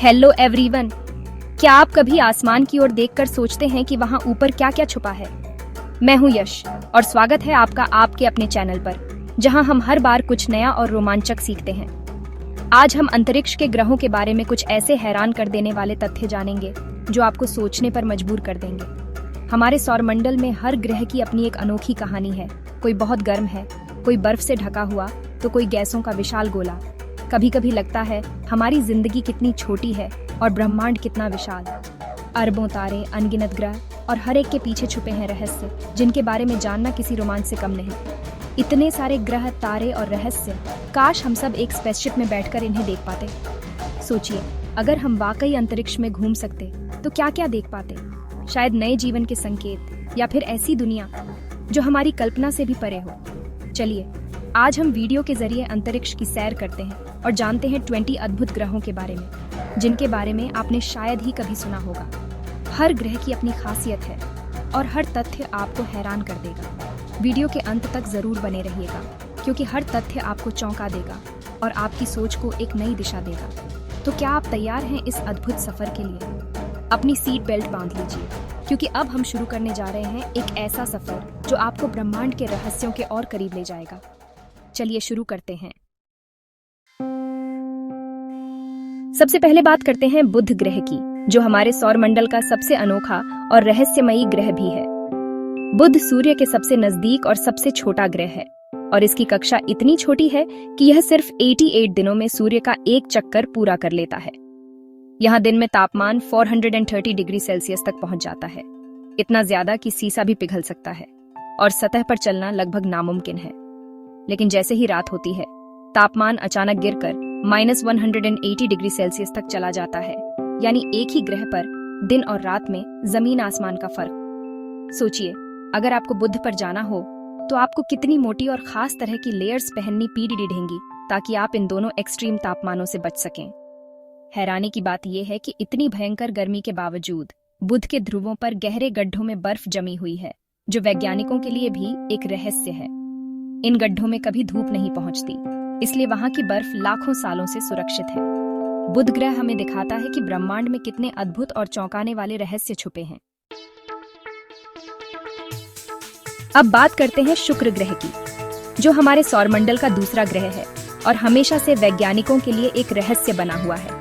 Hello everyone, क्या आप कभी आसमान की ओर देखकर सोचते हैं कि वहां ऊपर क्या क्या छुपा है? मैं हूं यश और स्वागत है आपका आपके अपने चैनल पर, जहां हम हर बार कुछ नया और रोमांचक सीखते हैं। आज हम अंतरिक्ष के ग्रहों के बारे में कुछ ऐसे हैरान कर देने वाले तथ्य जानेंगे जो आपको सोचने पर मजबूर कर देंगे। हमारे सौरमंडल में हर ग्रह की अपनी एक अनोखी कहानी है। कोई बहुत गर्म है, कोई बर्फ से ढका हुआ, तो कोई गैसों का विशाल गोला। कभी कभी लगता है हमारी जिंदगी कितनी छोटी है और ब्रह्मांड कितना विशाल। अरबों तारे, अनगिनत ग्रह और हर एक के पीछे छुपे हैं रहस्य, जिनके बारे में जानना किसी रोमांच से कम नहीं। इतने सारे ग्रह, तारे और रहस्य, काश हम सब एक स्पेसशिप में बैठकर इन्हें देख पाते। सोचिए, अगर हम वाकई अंतरिक्ष में घूम सकते तो क्या क्या देख पाते। शायद नए जीवन के संकेत या फिर ऐसी दुनिया जो हमारी कल्पना से भी परे हो। चलिए, आज हम वीडियो के जरिए अंतरिक्ष की सैर करते हैं और जानते हैं 20 अद्भुत ग्रहों के बारे में, जिनके बारे में आपने शायद ही कभी सुना होगा। हर ग्रह की अपनी खासियत है और हर तथ्य आपको हैरान कर देगा। वीडियो के अंत तक जरूर बने रहिएगा, क्योंकि हर तथ्य आपको चौंका देगा और आपकी सोच को एक नई दिशा देगा। तो क्या आप तैयार हैं इस अद्भुत सफर के लिए? अपनी सीट बेल्ट बांध लीजिए, क्योंकि अब हम शुरू करने जा रहे हैं एक ऐसा सफर जो आपको ब्रह्मांड के रहस्यों के और करीब ले जाएगा। चलिए शुरू करते हैं। सबसे पहले बात करते हैं बुध ग्रह की, जो हमारे सौरमंडल का सबसे अनोखा और रहस्यमयी ग्रह भी है। बुध सूर्य के सबसे नजदीक और सबसे छोटा ग्रह है और इसकी कक्षा इतनी छोटी है कि यह सिर्फ 88 दिनों में सूर्य का एक चक्कर पूरा कर लेता है। यहाँ दिन में तापमान 430 डिग्री सेल्सियस तक पहुंच जाता है, इतना ज्यादा कि सीसा भी पिघल सकता है और सतह पर चलना लगभग नामुमकिन है। लेकिन जैसे ही रात होती है, तापमान अचानक गिरकर -180 डिग्री सेल्सियस तक चला जाता है, यानी एक ही ग्रह पर दिन और रात में जमीन आसमान का फर्क। सोचिए, अगर आपको बुध पर जाना हो तो आपको कितनी मोटी और खास तरह की लेयर्स पहननी पड़ेंगी ताकि आप इन दोनों एक्सट्रीम तापमानों से बच सकें। हैरानी की बात यह है कि इतनी भयंकर गर्मी के बावजूद बुध के ध्रुवों पर गहरे गड्ढों में बर्फ जमी हुई है, जो वैज्ञानिकों के लिए भी एक रहस्य है। इन गड्ढों में कभी धूप नहीं पहुंचती, इसलिए वहां की बर्फ लाखों सालों से सुरक्षित है। बुध ग्रह हमें दिखाता है कि ब्रह्मांड में कितने अद्भुत और चौंकाने वाले रहस्य छुपे हैं। अब बात करते हैं शुक्र ग्रह की, जो हमारे सौरमंडल का दूसरा ग्रह है और हमेशा से वैज्ञानिकों के लिए एक रहस्य बना हुआ है।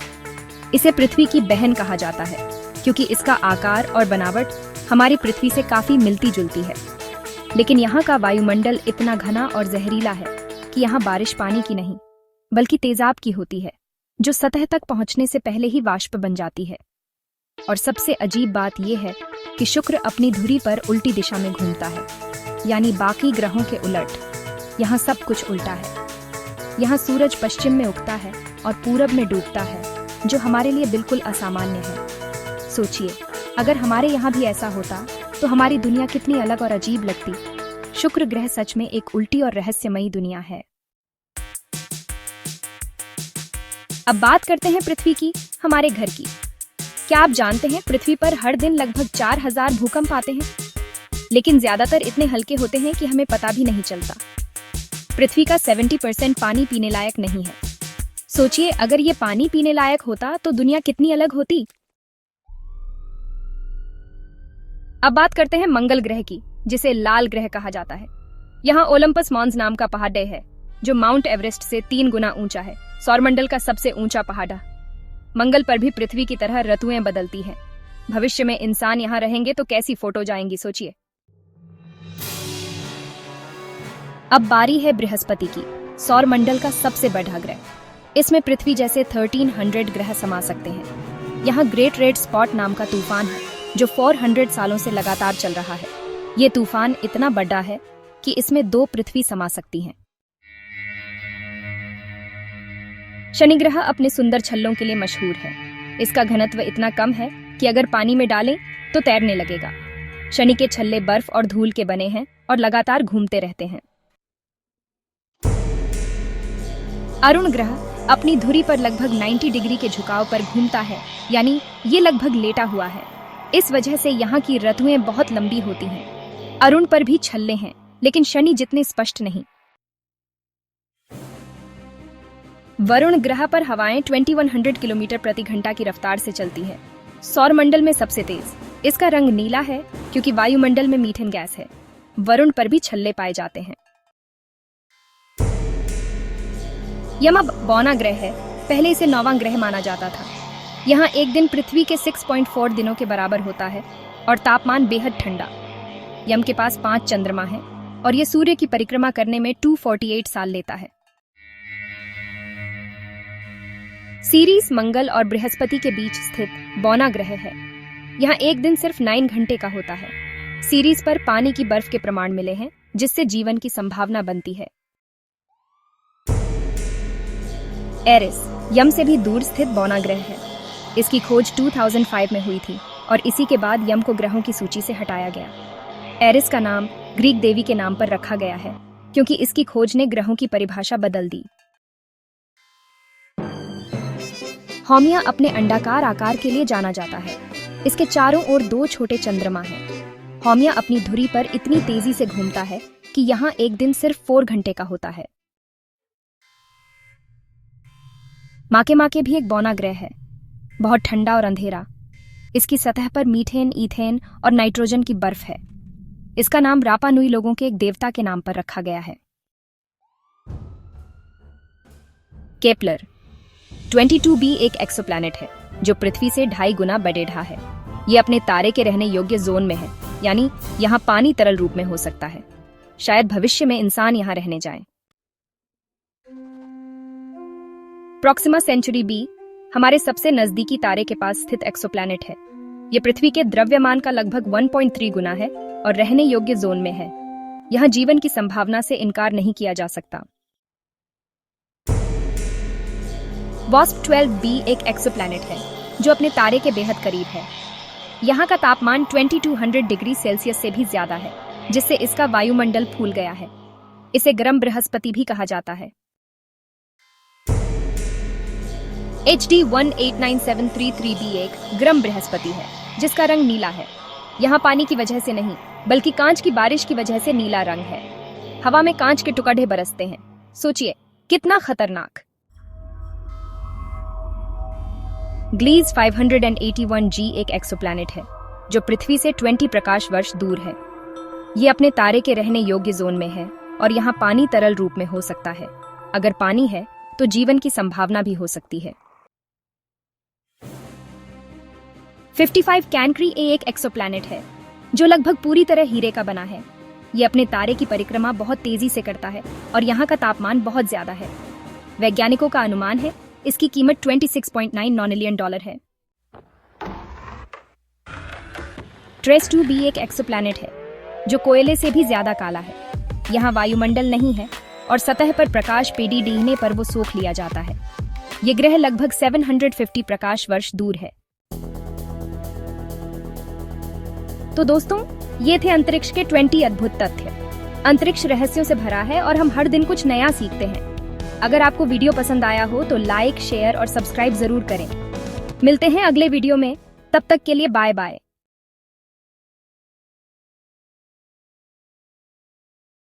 इसे पृथ्वी की बहन कहा जाता है, क्योंकि इसका आकार और बनावट हमारी पृथ्वी से काफी मिलती जुलती है। लेकिन यहाँ का वायुमंडल इतना घना और जहरीला है कि यहाँ बारिश पानी की नहीं, बल्कि तेजाब की होती है, जो सतह तक पहुंचने से पहले ही वाष्प बन जाती है। और सबसे अजीब बात यह है कि शुक्र अपनी धुरी पर उल्टी दिशा में घूमता है, यानी बाकी ग्रहों के उलट। यहाँ सब कुछ उल्टा है। यहाँ सूरज पश्चिम में उगता है और पूरब में डूबता है, जो हमारे लिए बिल्कुल असामान्य है। सोचिए, अगर हमारे यहाँ भी ऐसा होता तो हमारी दुनिया कितनी अलग और अजीब लगती। शुक्र ग्रह सच में एक उल्टी और रहस्यमयी दुनिया है। अब बात करते हैं पृथ्वी की, हमारे घर की। क्या आप जानते हैं पृथ्वी पर हर दिन लगभग 4000 भूकंप आते हैं, लेकिन ज्यादातर इतने हल्के होते हैं कि हमें पता भी नहीं चलता। पृथ्वी का 70% पानी पीने लायक नहीं है। सोचिए, अगर ये पानी पीने लायक होता तो दुनिया कितनी अलग होती। अब बात करते हैं मंगल ग्रह की, जिसे लाल ग्रह कहा जाता है। यहाँ ओलंपस मॉन्स नाम का पहाड़ है, जो माउंट एवरेस्ट से 3 गुना ऊंचा है, सौरमंडल का सबसे ऊंचा पहाड़। मंगल पर भी पृथ्वी की तरह ऋतुएं बदलती हैं। भविष्य में इंसान यहाँ रहेंगे तो कैसी फोटो जाएंगी, सोचिए। अब बारी है बृहस्पति की, सौरमंडल का सबसे बड़ा ग्रह। इसमें पृथ्वी जैसे 1300 ग्रह समा सकते हैं। यहाँ ग्रेट रेड स्पॉट नाम का तूफान है, जो 400 सालों से लगातार चल रहा है। ये तूफान इतना बड़ा है कि इसमें 2 पृथ्वी समा सकती हैं। शनि ग्रह अपने सुंदर छल्लों के लिए मशहूर है। इसका घनत्व इतना कम है कि अगर पानी में डालें तो तैरने लगेगा। शनि के छल्ले बर्फ और धूल के बने हैं और लगातार घूमते रहते हैं। अरुण ग्रह अपनी धुरी पर लगभग 90 डिग्री के झुकाव पर घूमता है, यानी ये लगभग लेटा हुआ है। इस वजह से यहाँ की ऋतुएं बहुत लंबी होती हैं। अरुण पर भी छल्ले हैं, लेकिन शनि जितने स्पष्ट नहीं। वरुण ग्रह पर हवाएं 2100 किलोमीटर प्रति घंटा की रफ्तार से चलती हैं। सौरमंडल में सबसे तेज। इसका रंग नीला है क्योंकि वायुमंडल में मीथेन गैस है। वरुण पर भी छल्ले पाए जाते हैं। यम अब बौना ग्रह है। पहले इसे 9वां ग्रह माना जाता था। यहाँ एक दिन पृथ्वी के 6.4 दिनों के बराबर होता है और तापमान बेहद ठंडा। यम के पास 5 चंद्रमा हैं और ये सूर्य की परिक्रमा करने में 248 साल लेता है। सीरीस मंगल और बृहस्पति के बीच स्थित बौना ग्रह है। यहाँ एक दिन सिर्फ 9 घंटे का होता है। सीरीस पर पानी की बर्फ के प्रमाण मिले हैं, जिससे जीवन की संभावना बनती है। एरिस यम से भी दूर स्थित बौना ग्रह है। इसकी खोज 2005 में हुई थी और इसी के बाद यम को ग्रहों की सूची से हटाया गया। एरिस का नाम ग्रीक देवी के नाम पर रखा गया है क्योंकि इसकी खोज ने ग्रहों की परिभाषा बदल दी। हौमिया अपने अंडाकार आकार के लिए जाना जाता है। इसके चारों ओर 2 छोटे चंद्रमा हैं। हौमिया अपनी धुरी पर इतनी तेजी से घूमता है कि यहाँ एक दिन सिर्फ 4 घंटे का होता है। माके भी एक बौना ग्रह है। बहुत ठंडा और अंधेरा। इसकी सतह पर मीथेन, ईथेन और नाइट्रोजन की बर्फ है। इसका नाम रापा नुई लोगों के एक देवता के नाम पर रखा गया है। केपलर 22b एक एक्सोप्लैनेट है जो पृथ्वी से 2.5 गुना बड़ेढ़ा है। ये अपने तारे के रहने योग्य जोन में है, यानी यहाँ पानी तरल रूप में हो सकता है। शायद भविष्य में इंसान यहाँ रहने जाएं। प्रॉक्सिमा सेंचुरी बी हमारे सबसे नजदीकी तारे के पास स्थित एक्सोप्लैनेट है। यह पृथ्वी के द्रव्यमान का लगभग 1.3 गुना है और रहने योग्य जोन में है। यहाँ जीवन की संभावना से इनकार नहीं किया जा सकता। वॉस्प 12b एक एक्सोप्लैनेट है जो अपने तारे के बेहद करीब है। यहाँ का तापमान 2200 डिग्री सेल्सियस से भी ज्यादा है, जिससे इसका वायुमंडल फूल गया है। इसे गर्म बृहस्पति भी कहा जाता है। HD 189733b एक गर्म बृहस्पति है जिसका रंग नीला है। यहाँ पानी की वजह से नहीं बल्कि कांच की बारिश की वजह से नीला रंग है। हवा में कांच के टुकड़े बरसते हैं। सोचिए कितना खतरनाक। ग्लीज 581g एक एक्सोप्लैनेट है जो पृथ्वी से 20 प्रकाश वर्ष दूर है। ये अपने तारे के रहने योग्य जोन में है और यहाँ पानी तरल रूप में हो सकता है। अगर पानी है तो जीवन की संभावना भी हो सकती है। 55 कैंक्री ए एक एक्सोप्लैनेट है जो लगभग पूरी तरह हीरे का बना है। ये अपने तारे की परिक्रमा बहुत तेजी से करता है और यहाँ का तापमान बहुत ज्यादा है। वैज्ञानिकों का अनुमान है इसकी कीमत $26.9 नॉनिलियन है। ट्रेस 2b एक एक्सोप्लैनेट है जो कोयले से भी ज्यादा काला है। यहाँ वायुमंडल नहीं है और सतह पर प्रकाश पेडी डीहने पर वो सोख लिया जाता है। ये ग्रह लगभग 750 प्रकाश वर्ष दूर है। तो दोस्तों, ये थे अंतरिक्ष के 20 अद्भुत तथ्य। अंतरिक्ष रहस्यों से भरा है और हम हर दिन कुछ नया सीखते हैं। अगर आपको वीडियो पसंद आया हो तो लाइक, शेयर और सब्सक्राइब जरूर करें। मिलते हैं अगले वीडियो में। तब तक के लिए बाय बाय।